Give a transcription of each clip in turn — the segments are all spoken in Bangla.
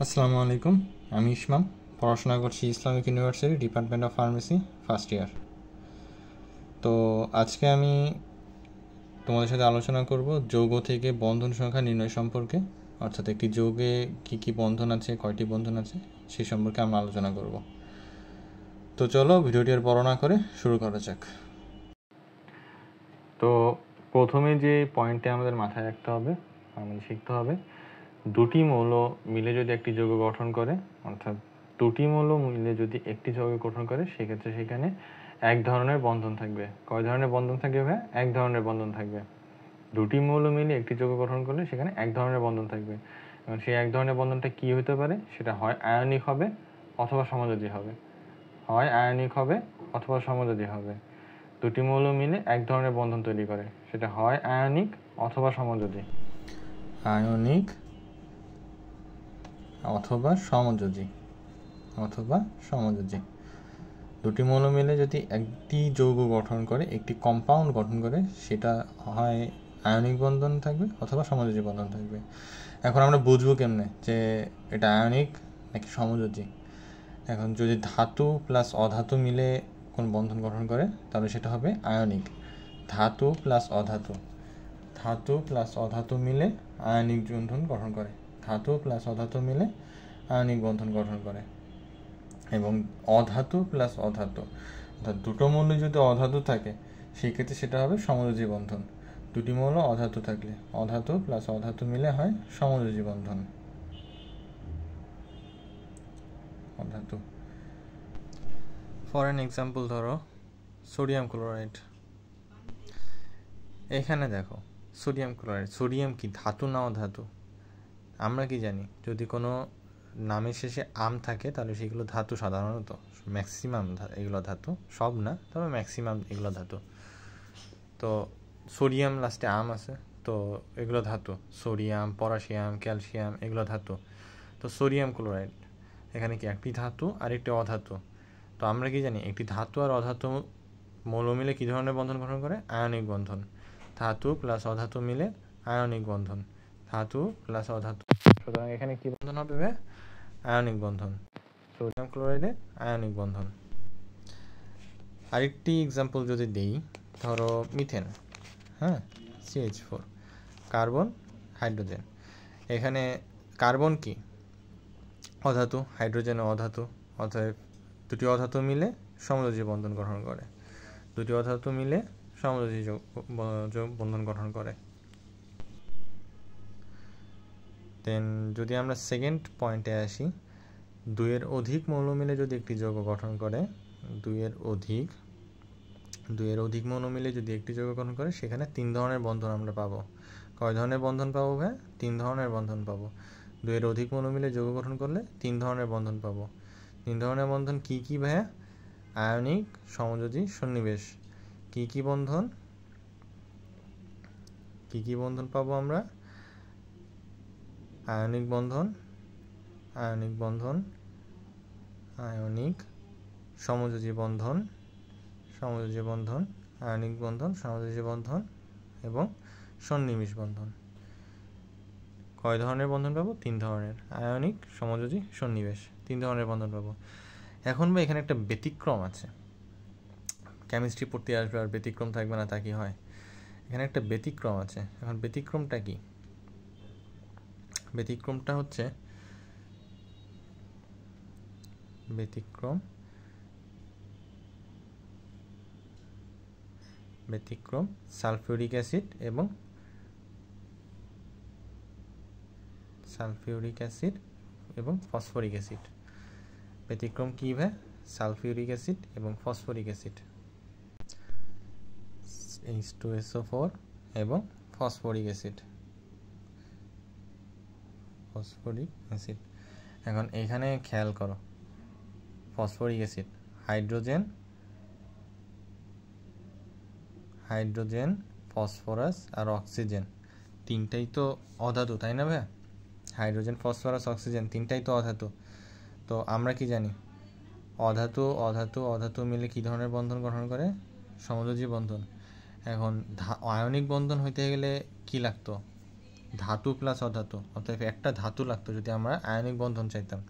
আসসালামু আলাইকুম, আমি ইসমাম। পড়াশোনা করছি Islamic university, department of pharmacy, first year. তো আজকে আমি তোমাদের সাথে আলোচনা করব যৌগ থেকে বন্ধন সংখ্যা নির্ণয় সম্পর্কে, অর্থাৎ একটি যৌগে কী কী বন্ধন আছে, কয়টি বন্ধন আছে, সেই সম্পর্কে আমরা আলোচনা করব। তো চলো ভিডিওটি আর বড় না করে শুরু করা যাক। তো প্রথমে যে পয়েন্টে আমাদের মাথায় রাখতে হবে, আমাদের শিখতে হবে, দুটি মৌল মিলে যদি একটি যৌগ গঠন করে, অর্থাৎ দুটি মৌল মিলে যদি একটি যৌগ গঠন করে, সেক্ষেত্রে সেখানে এক ধরনের বন্ধন থাকবে। কয় ধরনের বন্ধন থাকবে ভাই? এক ধরনের বন্ধন থাকবে। দুটি মৌল মিলে একটি যৌগ গঠন করলে সেখানে এক ধরনের বন্ধন থাকবে। এবং সেই এক ধরনের বন্ধনটা কি হতে পারে? সেটা হয় আয়নিক হবে অথবা সমযোজী হবে। হয় আয়নিক হবে অথবা সমযোজী হবে। দুটি মৌল মিলে এক ধরনের বন্ধন তৈরি করে, সেটা হয় আয়নিক অথবা সমযোজী। আয়নিক অথবা সমযোজী দুটি মৌল মিলে যদি একটি যৌগ গঠন করে, একটি কম্পাউন্ড গঠন করে, সেটা হয় আয়নিক বন্ধন থাকবে অথবা সমযোজী বন্ধন থাকবে। এখন আমরা বুঝবো কেমনে যে এটা আয়নিক নাকি সমযোজী? এখন যদি ধাতু প্লাস অধাতু মিলে কোন বন্ধন গঠন করে, তাহলে সেটা হবে আয়নিক। ধাতু প্লাস অধাতু মিলে আয়নিক বন্ধন গঠন করে। আয়নিক বন্ধন গঠন করে। এবং অধাতু প্লাস অধাতু, অর্থাৎ দুটো মৌল যদি অধাতু থাকে, সেক্ষেত্রে সেটা হবে সমযোজী বন্ধন। দুটি মৌল অধাতু থাকলে অধাতু প্লাস অধাতু মিলে হয় সমযোজী বন্ধন। অধাতু। ফর অ্যান এক্সাম্পল ধরো সোডিয়াম ক্লোরাইড। এখানে দেখো সোডিয়াম ক্লোরাইড, সোডিয়াম কি ধাতু না অধাতু? আমরা কি জানি, যদি কোনো নামের শেষে আম থাকে তাহলে সেগুলো ধাতু। সাধারণত ম্যাক্সিমাম এগুলো ধাতু, সব না, তবে ম্যাক্সিমাম এগুলো ধাতু। তো সোডিয়াম লাস্টে আম আছে, তো এগুলো ধাতু। সোডিয়াম, পটাশিয়াম, ক্যালসিয়াম এগুলো ধাতু। তো সোডিয়াম ক্লোরাইড এখানে কি একটি ধাতু আর একটি অধাতু। তো আমরা কি জানি, একটি ধাতু আর অধাতু মৌল মিলে কী ধরনের বন্ধন গঠন করে? আয়নিক বন্ধন। ধাতু প্লাস অধাতু মিলে আয়নিক বন্ধন। ধাতু প্লাস অধাতু, সুতরাং এখানে কি বন্ধন হবে? আয়নিক বন্ধন। সোডিয়াম ক্লোরাইডে আয়নিক বন্ধন। আরেকটি এক্সাম্পল যদি দেই, ধরো মিথেন, CH4, কার্বন, হাইড্রোজেন। এখানে কার্বন কি অধাতু, হাইড্রোজেন অধাতু, অতএব দুটি অধাতু মিলে সমযোজী বন্ধন গঠন করে। বন্ধন গঠন করে। দেন যদি আমরা সেকেন্ড পয়েন্টে আসি, দুইয়ের অধিক মৌল মিলে যদি একটি যৌগ গঠন করে, দুইয়ের অধিক মৌল মিলে যদি একটি যৌগ গঠন করে, সেখানে তিন ধরনের বন্ধন আমরা পাবো। কয় ধরনের বন্ধন পাবো ভাই? তিন ধরনের বন্ধন পাবো। দুইয়ের অধিক মৌল মিলে যৌগ গঠন করলে তিন ধরনের বন্ধন পাবো। তিন ধরনের বন্ধন কি কি ভাইয়া? আয়নিক, সমযোজী, সন্নিবেশ। কি কি বন্ধন পাবো আমরা? আয়নিক বন্ধন, আয়নিক, সমযোজী বন্ধন, আয়নিক বন্ধন, সমযোজী বন্ধন এবং সন্নিবেশ বন্ধন। কয় ধরনের বন্ধন পাবো? তিন ধরনের। আয়নিক, সমযোজী, সন্নিবেশ, তিন ধরনের বন্ধন পাবো। এখন বা এখানে একটা ব্যতিক্রম আছে। কেমিস্ট্রি পড়তে আসবে আর ব্যতিক্রম থাকবে না, তা কি হয়? এখানে একটা ব্যতিক্রম আছে। এখন ব্যতিক্রমটা কি? ব্যতিক্রমটা হচ্ছে সালফিউরিক অ্যাসিড এবং ফসফরিক অ্যাসিড। ব্যতিক্রম কি ভাই? সালফিউরিক অ্যাসিড এবং ফসফরিক অ্যাসিড, H2SO4 এবং ফসফরিক অ্যাসিড। এখন এখানে খেয়াল করো, ফসফরিক অ্যাসিড, হাইড্রোজেন, ফসফরাস আর অক্সিজেন, তিনটাই তো অধাতু, তাই না ভাইয়া? হাইড্রোজেন, ফসফরাস, অক্সিজেন তিনটাই তো অধাতু। তো আমরা কি জানি, অধাতু মিলে কি ধরনের বন্ধন গঠন করে? সমযোজী বন্ধন। এখন আয়নিক বন্ধন হইতে গেলে কি লাগতো? ধাতু প্লাস অধাতু, অর্থাৎ একটা ধাতু লাগতো যদি আমরা আয়নিক বন্ধন চাইতাম।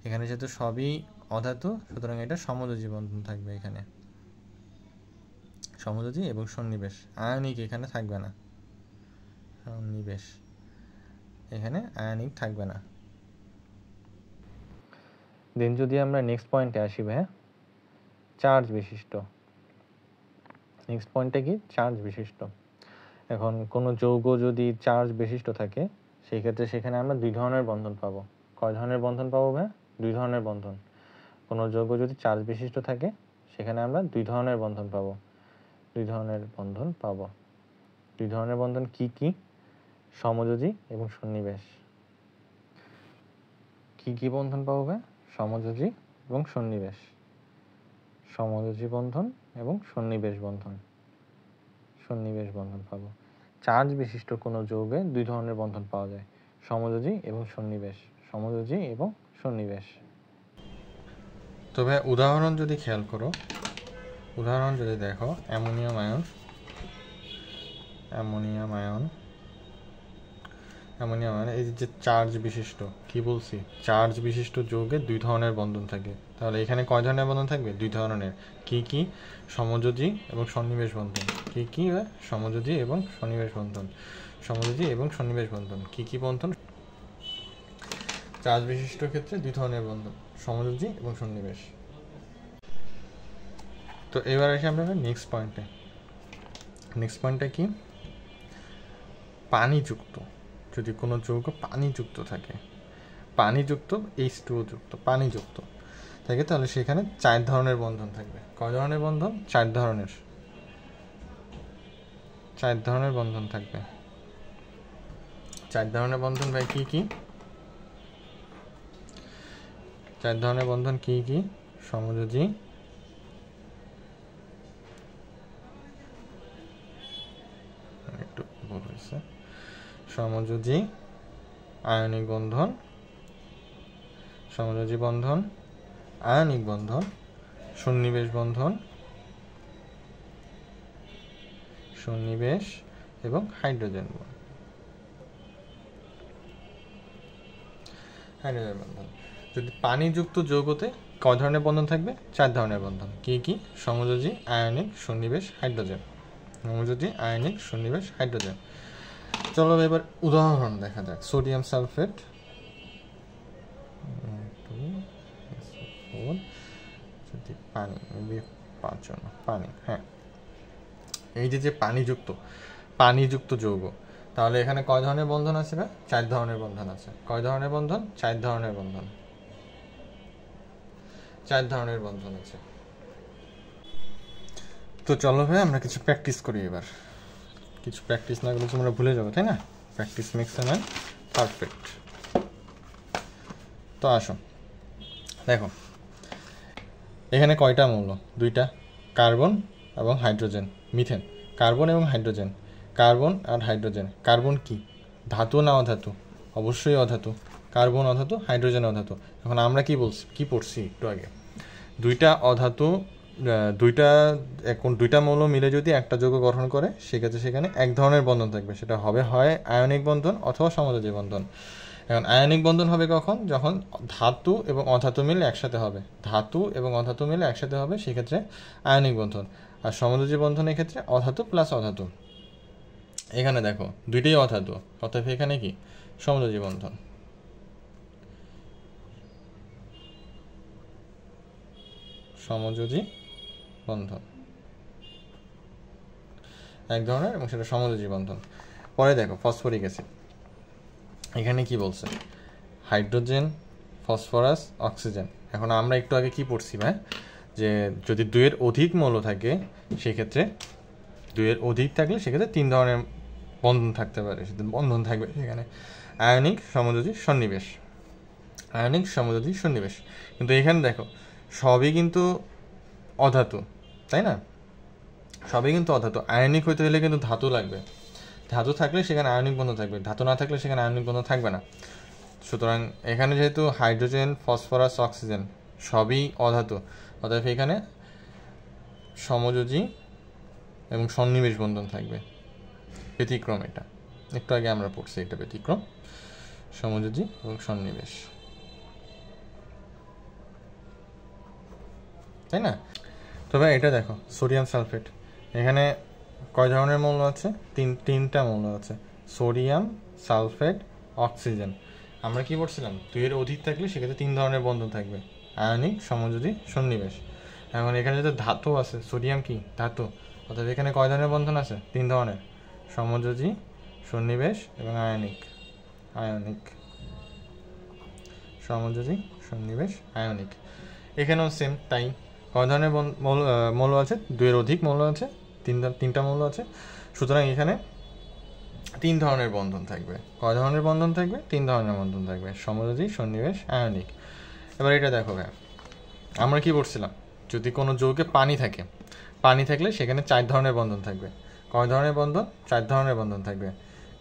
এখানে যেহেতু সবই অধাতু, সুতরাং এটা সমযোজী বন্ধন থাকবে। এখানে সমযোজী এবং সন্নিবেশ, আয়নিক এখানে থাকবে না, সন্নিবেশ এখানে আয়নিক থাকবে না। দেন যদি আমরা নেক্সট পয়েন্টে আসি ভাই, চার্জ বিশিষ্ট। নেক্সট পয়েন্টটা কি? চার্জ বিশিষ্ট। এখন কোনো যৌগ যদি চার্জ বিশিষ্ট থাকে সেই ক্ষেত্রে সেখানে আমরা দুই ধরনের বন্ধন পাবো। কয় ধরনের বন্ধন পাবো ভাই? দুই ধরনের বন্ধন। কোনো যৌগ যদি চার্জ বিশিষ্ট থাকে সেখানে আমরা দুই ধরনের বন্ধন পাবো। দুই ধরনের বন্ধন পাবো। দুই ধরনের বন্ধন কি কি? সমযোজী এবং সন্নিবেশ। কি কি বন্ধন পাবো ভাই? সমযোজী এবং সন্নিবেশ। সমযোজী বন্ধন এবং সন্নিবেশ বন্ধন। সন্নিবেশ বন্ধন পাবো। চার্জ বিশিষ্ট কোনো যৌগে দুই ধরনের বন্ধন পাওয়া যায়, সমযোজী এবং সন্নিবেশ। সমযোজী এবং সন্নিবেশ। তবে উদাহরণ যদি খেয়াল করো, উদাহরণ যদি দেখো, ammonium ion, ammonium ion, ammonium ion এই যে চার্জ বিশিষ্ট, কি বলছি? চার্জ বিশিষ্ট যৌগে দুই ধরনের বন্ধন থাকে। তাহলে এখানে কয় ধরনের বন্ধন থাকবে? দুই ধরনের। কি কি? সমযোজী এবং সন্নিবেশ বন্ধন। কি কি? সমযোজী এবং সন্নিবেশ বন্ধন। সমযোজী এবং সন্নিবেশ বন্ধন। কি কি বন্ধন? চার্জ বিশিষ্ট ক্ষেত্রে দুই ধরনের বন্ধন, সমযোজী এবং সন্নিবেশ। তো এবার আসি আমরা নেক্সট পয়েন্টে। নেক্সট পয়েন্টটা কি? পানিযুক্ত। যদি কোনো যৌগ পানিযুক্ত থাকে, পানিযুক্ত, H2O যুক্ত, পানিযুক্ত থাকে, তাহলে সেখানে চার ধরনের বন্ধন থাকবে। কয় ধরনের বন্ধন? চার ধরনের। চার ধরনের বন্ধন থাকবে। চার ধরনের বন্ধন ভাই কি কি? চার ধরনের বন্ধন কি কি? সমযোজী, একটু ভুল হয়েছে, সমযোজী আয়নিক বন্ধন, সমযোজী বন্ধন, আয়নিক বন্ধন, সন্নিবেশ বন্ধন, সন্নিবেশ এবং হাইড্রোজেন বন্ধন। হাইড্রোজেন বন্ধন। যদি পানিযুক্ত যৌগতে কয় ধরনের বন্ধন থাকবে? চার ধরনের বন্ধন। কি কি? সমযোজী, আয়নিক, সন্নিবেশ, হাইড্রোজেন। সমযোজী, আয়নিক, সন্নিবেশ, হাইড্রোজেন। চলো এবার উদাহরণ দেখা যাক। সোডিয়াম সালফেট, যদি পানি, পানি, হ্যাঁ, এই যে পানিযুক্ত, পানিযুক্ত যৌগ, তাহলে এখানে কয় ধরনের বন্ধন আছে? চার ধরনের বন্ধন আছে। কয় ধরনের বন্ধন? চার ধরনের বন্ধন। চার ধরনের বন্ধন আছে। তো চলো ভাই আমরা কিছু প্র্যাকটিস করি এবার। কিছু প্র্যাকটিস না করলে তোমরা ভুলে যাবো, তাই না? Practice makes a man perfect. তো আসো দেখো, এখানে কয়টা মৌল? দুইটা, কার্বন এবং হাইড্রোজেন, মিথেন। কার্বন এবং হাইড্রোজেন, কার্বন আর হাইড্রোজেন। কার্বন কি? ধাতু না অধাতু? অবশ্যই অধাতু। Carbon অধাতু, hydrogen অধাতু। এখন আমরা কি পড়ছি একটু আগে? দুইটা অধাতু, দুইটা মৌল মিলে যদি একটা যৌগ গঠন করে সেক্ষেত্রে সেখানে এক ধরনের বন্ধন থাকবে, সেটা হবে হয় আয়নিক বন্ধন অথবা সমযোজী বন্ধন। এখন আয়নিক বন্ধন হবে কখন? যখন ধাতু এবং অধাতু মিলে একসাথে হবে। ধাতু এবং অধাতু মিলে একসাথে হবে, সেক্ষেত্রে আয়নিক বন্ধন। আর সমযোজী বন্ধনের ক্ষেত্রে অধাতু প্লাস অধাতু। এখানে দেখো দুইটাই অধাতু, অতএব এখানে কি? সমযোজী বন্ধন। সমযোজী বন্ধন এক ধরনের এবং সেটা সমযোজী বন্ধন। পরে দেখো ফসফরিক অ্যাসিড, এখানে কি বলছে? Hydrogen, phosphorus, oxygen. এখন আমরা একটু আগে কি পড়ছি ভাই? যে যদি দুইয়ের অধিক মৌল থাকে সেক্ষেত্রে, দুইয়ের অধিক থাকলে সেক্ষেত্রে তিন ধরনের বন্ধন থাকতে পারে, বন্ধন থাকবে সেখানে। আয়নিক, সমযোজী, সন্নিবেশ। আয়নিক, সমযোজী, সন্নিবেশ। কিন্তু এখানে দেখো সবই কিন্তু অধাতু, তাই না? সবই কিন্তু অধাতু। আয়নিক হইতে হলে কিন্তু ধাতু লাগবে। ধাতু থাকলে সেখানে আয়নিক বন্ধন থাকবে, ধাতু না থাকলে সেখানে আয়নিক বন্ধন থাকবে না। সুতরাং এখানে যেহেতু হাইড্রোজেন, ফসফরাস, অক্সিজেন সবই অধাতু, অতএব এখানে সমযোজী এবং সন্নিবেশ বন্ধন থাকবে। ব্যতিক্রম এটা, একটু আগে আমরা পড়ছি, এটা ব্যতিক্রম, সমযোজী এবং সন্নিবেশ, তাই না? তবে এটা দেখো সোডিয়াম সালফেট, এখানে কয় ধরনের মৌল আছে? তিনটা মৌল আছে, সোডিয়াম, সালফেট, অক্সিজেন। আমরা কি পড়ছিলাম? 2 এর অধিক থাকলে সেক্ষেত্রে 3 ধরনের বন্ধন থাকবে, আয়নিক, সমযোজী, সন্নিবেশ। এখন এখানে যদি ধাতু আছে, সোডিয়াম কি ধাতু, অর্থাৎ এখানে কয় ধরনের বন্ধন আছে? 3 ধরনের, সমযোজী, সন্নিবেশ এবং আয়নিক। সমযোজী, সন্নিবেশ, আয়নিক। এখানেও সেম তাই, কয় ধরনের মৌল আছে? 2 এর অধিক মৌল আছে, তিনটা মৌল আছে, সুতরাং এখানে 3 ধরনের বন্ধন থাকবে। কয় ধরনের বন্ধন থাকবে? 3 ধরনের বন্ধন থাকবে, সমযোজী, সন্নিবেশ, আয়নিক। এবার এটা দেখো ভাই, আমরা কি পড়ছিলাম? যদি কোনো যৌগে পানি থাকলে সেখানে 4 ধরনের বন্ধন থাকবে। কয় ধরনের বন্ধন? 4 ধরনের বন্ধন থাকবে।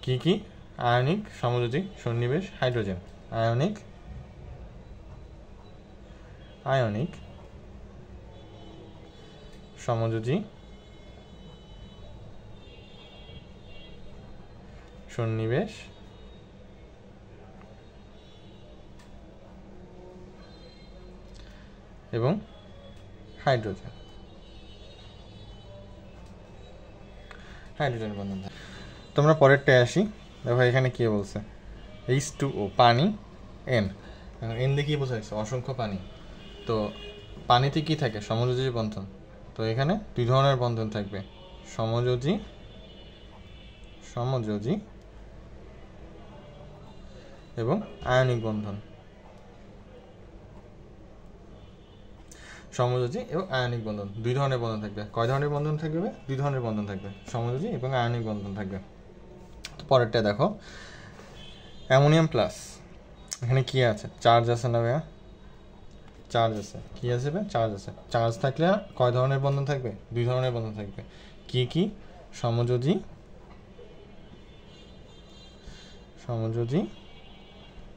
কি কি? আয়নিক, সমযোজী, সন্নিবেশ, হাইড্রোজেন। আয়নিক, সমযোজী, সন্নিবেশ এবং হাইড্রোজেন বন্ধন। তোমরা পরেরটায় আসি। দেখো এখানে কি বলছে, H2O পানি, N। এন দিয়ে কি বোঝাচ্ছে? অসংখ্য পানি। তো পানিতে কি থাকে? সমযোজী বন্ধন। তো এখানে 2 ধরনের বন্ধন থাকবে, সমযোজী এবং আয়নিক বন্ধন। সমযোজী এবং আয়নিক বন্ধন 2 ধরনের বন্ধন থাকবে। কয় ধরনের বন্ধন থাকবে? 2 ধরনের বন্ধন থাকবে, সমযোজী এবং আয়নিক বন্ধন থাকবে। পরেরটা দেখো, অ্যামোনিয়াম প্লাস, এখানে কি আছে? চার্জ আছে না ভাইয়া? চার্জ আছে। কি আছে ভাই? চার্জ আছে। চার্জ থাকলে কয় ধরনের বন্ধন থাকবে? 2 ধরনের বন্ধন থাকবে। কি কি? সমযোজী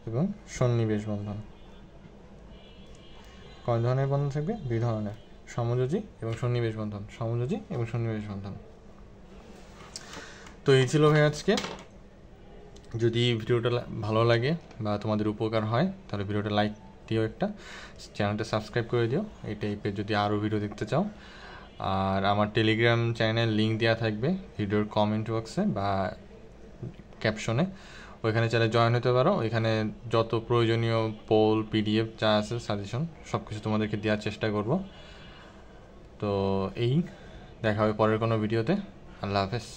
এবং সন্নিবেশ বন্ধন। কয় ধরনের বন্ধন থাকবে? 2 ধরনের, সমযোজী এবং সন্নিবেশ বন্ধন। তো এই ছিল ভাই আজকে। যদি ভিডিওটা ভালো লাগে বা তোমাদের উপকার হয় তাহলে ভিডিওটা লাইক দিও, একটা চ্যানেলটা সাবস্ক্রাইব করে দিও এই টাইপের যদি আরও ভিডিও দেখতে চাও। আর আমার টেলিগ্রাম চ্যানেল লিঙ্ক দেওয়া থাকবে ভিডিওর কমেন্ট বক্সে বা ক্যাপশনে, ওইখানে চাইলে জয়েন হতে পারো। ওইখানে যত প্রয়োজনীয় পোল, পিডিএফ যা আছে, সাজেশন সব কিছু তোমাদেরকে দেওয়ার চেষ্টা করব। তো দেখা হবে পরের কোনো ভিডিওতে। আল্লাহ হাফেজ।